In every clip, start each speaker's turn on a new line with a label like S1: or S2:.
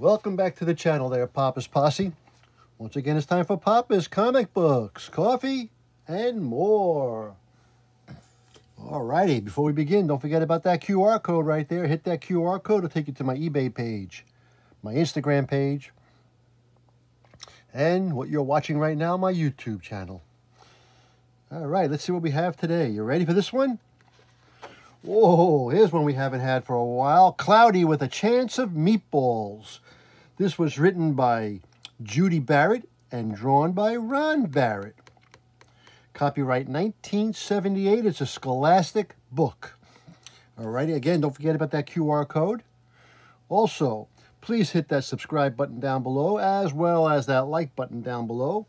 S1: welcome back to the channel there, Papa's Posse. Once again, it's time for Papa's comic books, coffee, and more. Alrighty, before we begin, don't forget about that QR code right there. Hit that QR code, it'll take you to my eBay page, my Instagram page, and what you're watching right now, my YouTube channel. Alright, let's see what we have today. You ready for this one? Whoa, here's one we haven't had for a while. Cloudy with a Chance of Meatballs. This was written by Judy Barrett and drawn by Ron Barrett. Copyright 1978. It's a Scholastic book. Alrighty, again, don't forget about that QR code. Also, please hit that subscribe button down below, as well as that like button down below.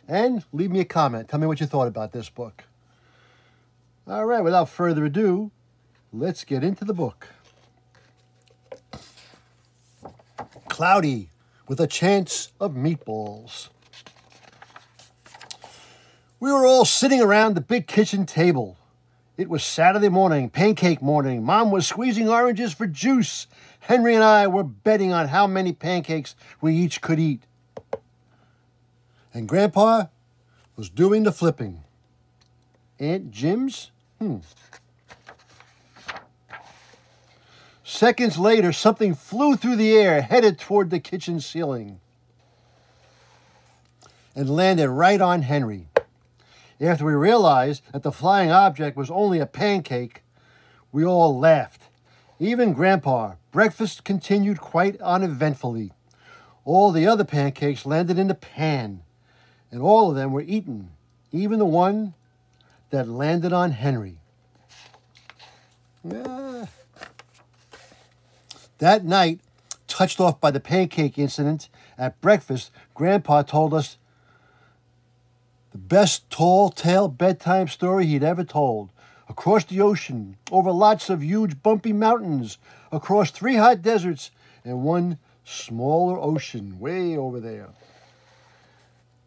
S1: And leave me a comment. Tell me what you thought about this book. All right, without further ado, let's get into the book. Cloudy with a Chance of Meatballs. We were all sitting around the big kitchen table. It was Saturday morning, pancake morning. Mom was squeezing oranges for juice. Henry and I were betting on how many pancakes we each could eat. And Grandpa was doing the flipping. Aunt Jim's? Seconds later, something flew through the air, headed toward the kitchen ceiling, and landed right on Henry. After we realized that the flying object was only a pancake, we all laughed. Even Grandpa. Breakfast continued quite uneventfully. All the other pancakes landed in the pan, and all of them were eaten, even the one that landed on Henry. That night, touched off by the pancake incident, at breakfast, Grandpa told us the best tall-tale bedtime story he'd ever told. Across the ocean, over lots of huge bumpy mountains, across 3 hot deserts, and 1 smaller ocean way over there.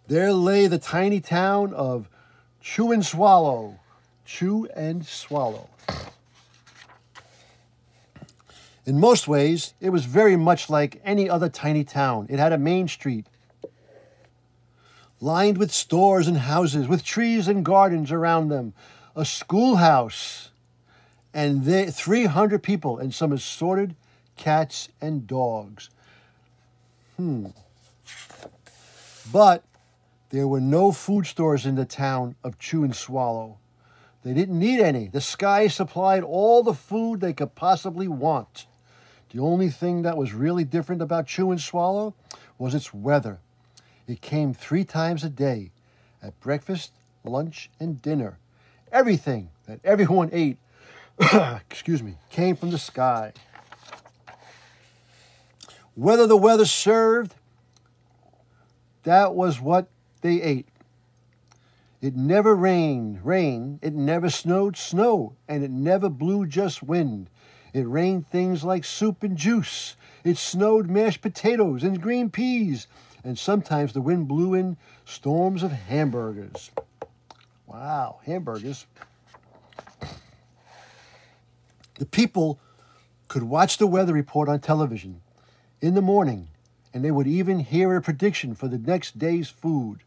S1: There lay the tiny town of Chew and Swallow. Chew and Swallow. In most ways, it was very much like any other tiny town. It had a main street, lined with stores and houses, with trees and gardens around them, a schoolhouse, and 300 people, and some assorted cats and dogs. But there were no food stores in the town of Chew and Swallow. They didn't need any. The sky supplied all the food they could possibly want. The only thing that was really different about Chew and Swallow was its weather. It came 3 times a day, at breakfast, lunch, and dinner. Everything that everyone ate, came from the sky. Whether the weather served, that was what they ate. It never rained, it never snowed, snow, and it never blew just wind. It rained things like soup and juice. It snowed mashed potatoes and green peas, and sometimes the wind blew in storms of hamburgers. Wow, hamburgers. The people could watch the weather report on television in the morning, and they would even hear a prediction for the next day's food.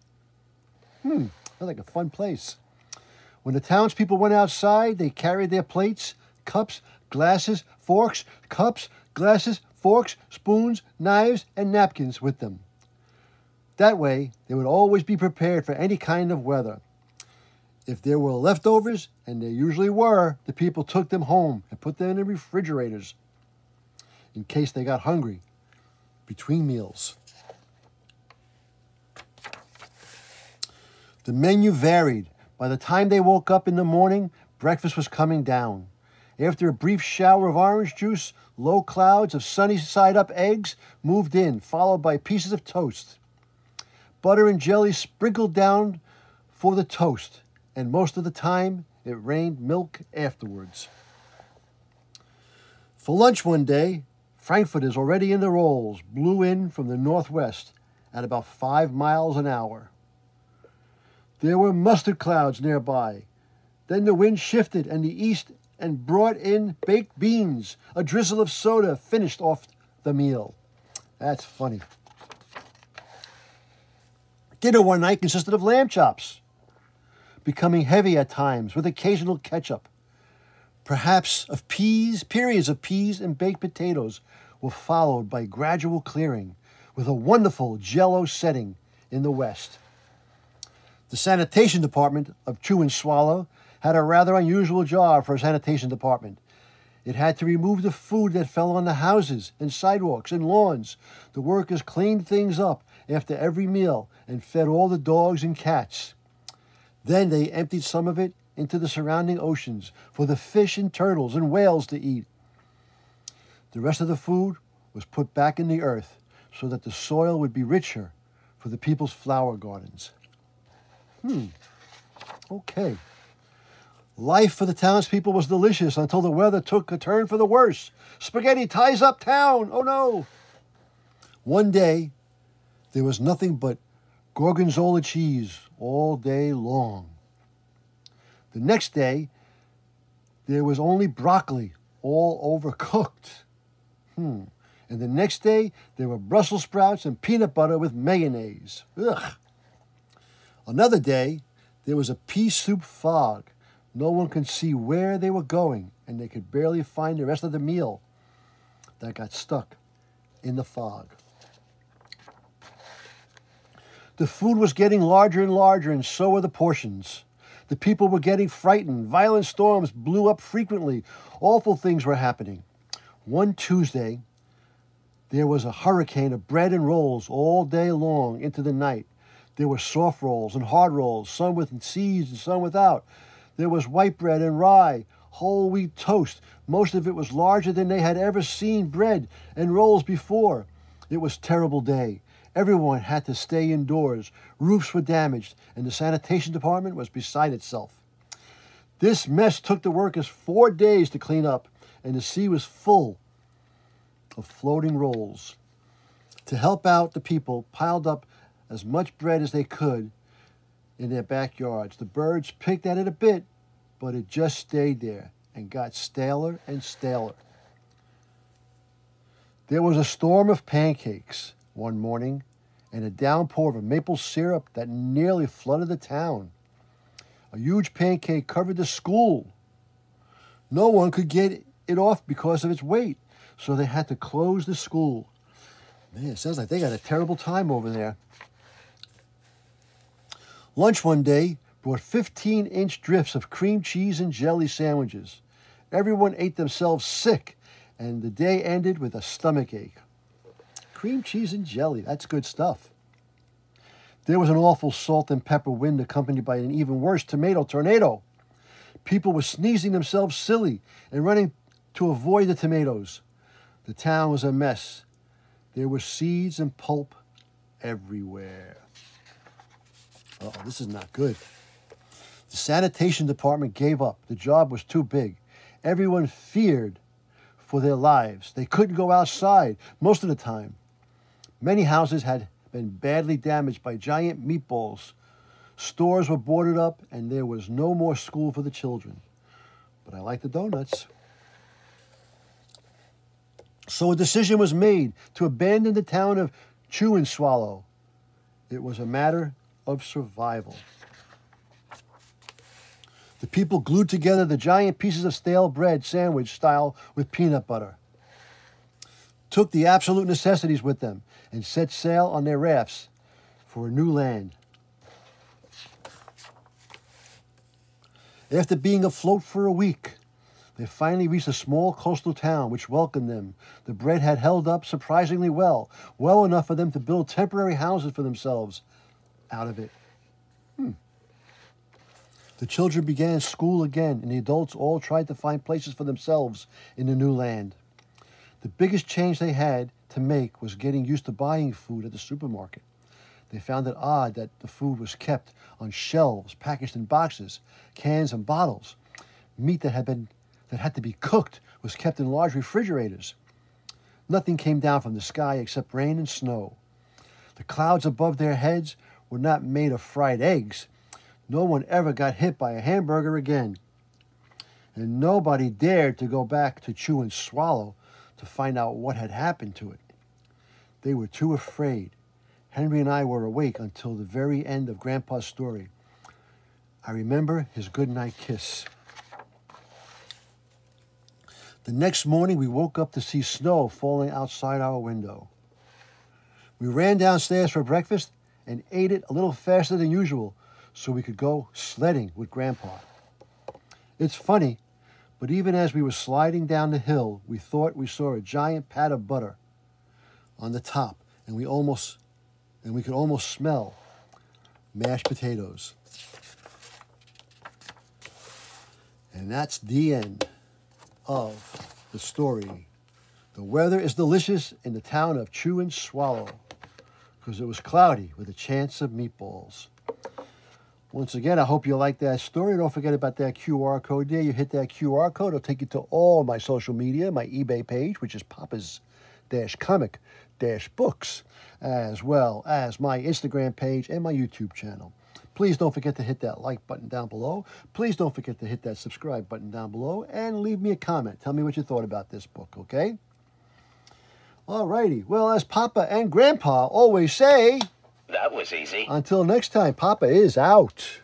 S1: Sounds like a fun place. When the townspeople went outside, they carried their plates, cups, glasses, forks, cups, glasses, forks, spoons, knives, and napkins with them. That way, they would always be prepared for any kind of weather. If there were leftovers, and there usually were, the people took them home and put them in the refrigerators in case they got hungry between meals. The menu varied. By the time they woke up in the morning, breakfast was coming down. After a brief shower of orange juice, low clouds of sunny-side-up eggs moved in, followed by pieces of toast. Butter and jelly sprinkled down for the toast, and most of the time, it rained milk afterwards. For lunch one day, frankfurters already in the rolls blew in from the northwest at about 5 miles an hour. There were mustard clouds nearby. Then the wind shifted and the east and brought in baked beans. A drizzle of soda finished off the meal. That's funny. Dinner one night consisted of lamb chops, becoming heavy at times with occasional ketchup. Periods of peas and baked potatoes were followed by gradual clearing with a wonderful Jell-O setting in the West. The sanitation department of Chew and Swallow had a rather unusual job for a sanitation department. It had to remove the food that fell on the houses and sidewalks and lawns. The workers cleaned things up after every meal and fed all the dogs and cats. Then they emptied some of it into the surrounding oceans for the fish and turtles and whales to eat. The rest of the food was put back in the earth so that the soil would be richer for the people's flower gardens. Okay. Life for the townspeople was delicious until the weather took a turn for the worse. Spaghetti ties up town. Oh no. One day, there was nothing but gorgonzola cheese all day long. The next day, there was only broccoli, all overcooked. And the next day, there were Brussels sprouts and peanut butter with mayonnaise. Ugh. Another day, there was a pea soup fog. No one could see where they were going, and they could barely find the rest of the meal that got stuck in the fog. The food was getting larger and larger, and so were the portions. The people were getting frightened. Violent storms blew up frequently. Awful things were happening. One Tuesday, there was a hurricane of bread and rolls all day long into the night. There were soft rolls and hard rolls, some with seeds and some without. There was white bread and rye, whole wheat toast. Most of it was larger than they had ever seen bread and rolls before. It was a terrible day. Everyone had to stay indoors. Roofs were damaged, and the sanitation department was beside itself. This mess took the workers 4 days to clean up, and the sea was full of floating rolls. To help out, the people piled up as much bread as they could in their backyards. The birds picked at it a bit, but it just stayed there and got staler and staler. There was a storm of pancakes one morning and a downpour of maple syrup that nearly flooded the town. A huge pancake covered the school. No one could get it off because of its weight, so they had to close the school. Man, it sounds like they got a terrible time over there. Lunch one day brought 15-inch drifts of cream cheese and jelly sandwiches. Everyone ate themselves sick, and the day ended with a stomachache. Cream cheese and jelly, that's good stuff. There was an awful salt and pepper wind accompanied by an even worse tomato tornado. People were sneezing themselves silly and running to avoid the tomatoes. The town was a mess. There were seeds and pulp everywhere. Uh-oh, this is not good. The sanitation department gave up. The job was too big. Everyone feared for their lives. They couldn't go outside most of the time. Many houses had been badly damaged by giant meatballs. Stores were boarded up, and there was no more school for the children. But I like the donuts. So a decision was made to abandon the town of Chew and Swallow. It was a matter of survival. The people glued together the giant pieces of stale bread sandwich style with peanut butter, took the absolute necessities with them, and set sail on their rafts for a new land. After being afloat for a week, they finally reached a small coastal town which welcomed them. The bread had held up surprisingly well enough for them to build temporary houses for themselves out of it. The children began school again, and the adults all tried to find places for themselves in the new land. The biggest change they had to make was getting used to buying food at the supermarket. They found it odd that the food was kept on shelves, packaged in boxes, cans, and bottles. Meat that had to be cooked was kept in large refrigerators. Nothing came down from the sky except rain and snow. The clouds above their heads were not made of fried eggs. No one ever got hit by a hamburger again. And nobody dared to go back to Chew and Swallow to find out what had happened to it. They were too afraid. Henry and I were awake until the very end of Grandpa's story. I remember his goodnight kiss. The next morning, we woke up to see snow falling outside our window. We ran downstairs for breakfast and ate it a little faster than usual so we could go sledding with Grandpa. It's funny, but even as we were sliding down the hill, we thought we saw a giant pat of butter on the top, and we could almost smell mashed potatoes. And that's the end of the story. The weather is delicious in the town of Chew and Swallow because it was cloudy with a chance of meatballs. Once again, I hope you like that story. Don't forget about that QR code there. You hit that QR code, it'll take you to all my social media, my eBay page, which is Papa's-Comic-Books, as well as my Instagram page and my YouTube channel. Please don't forget to hit that like button down below. Please don't forget to hit that subscribe button down below and leave me a comment. Tell me what you thought about this book, okay? Alrighty. Well, as Papa and Grandpa always say,
S2: that was easy.
S1: Until next time, Papa is out.